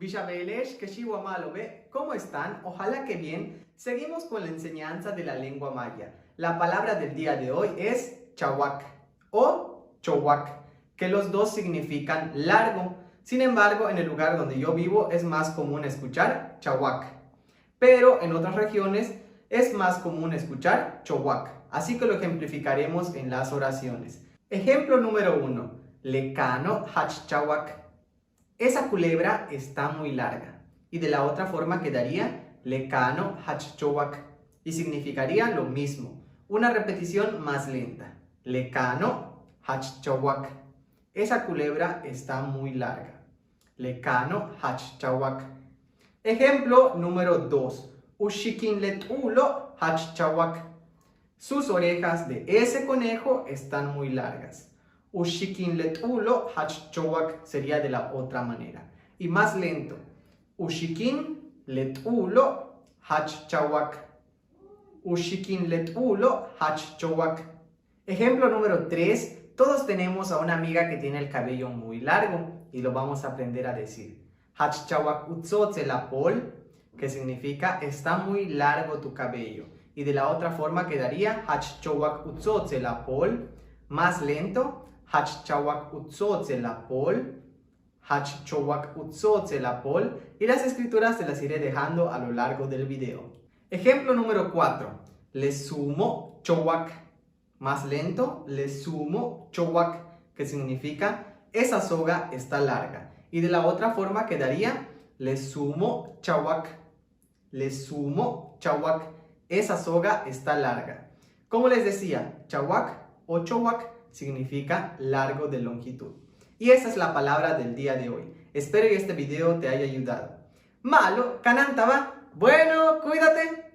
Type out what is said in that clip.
Bishabelesh, Keshiwa Malobe, ¿cómo están? Ojalá que bien. Seguimos con la enseñanza de la lengua maya. La palabra del día de hoy es chawak o chowak, que los dos significan largo. Sin embargo, en el lugar donde yo vivo es más común escuchar chawak, pero en otras regiones es más común escuchar chowak. Así que lo ejemplificaremos en las oraciones. Ejemplo número 1. Lekano hach chawak. Esa culebra está muy larga. Y de la otra forma quedaría lekano hach chowak. Y significaría lo mismo. Una repetición más lenta. Lekano hach chowak. Esa culebra está muy larga. Lekano hach chawak. Ejemplo número 2. Ushikin letulo hach chawak. Sus orejas de ese conejo están muy largas. Ushikin letulo hach chowak sería de la otra manera. Y más lento. Ushikin letulo hach chawak. Ushikin letulo hach chowak. Ejemplo número 3. Todos tenemos a una amiga que tiene el cabello muy largo y lo vamos a aprender a decir. Hach chawak utzotze la pol, que significa está muy largo tu cabello. Y de la otra forma quedaría hach chowak utzotze la pol, más lento. Hach chawak utzotze la pol, hach chowak utzotze la pol, y las escrituras te las iré dejando a lo largo del video. Ejemplo número 4. Le sumo chowak, más lento. Le sumo chowak, que significa esa soga está larga. Y de la otra forma quedaría le sumo chawak. Le sumo chawak, esa soga está larga. Como les decía, chawak o chowak significa largo de longitud. Y esa es la palabra del día de hoy. Espero que este video te haya ayudado. Malo, canantaba. Bueno, cuídate.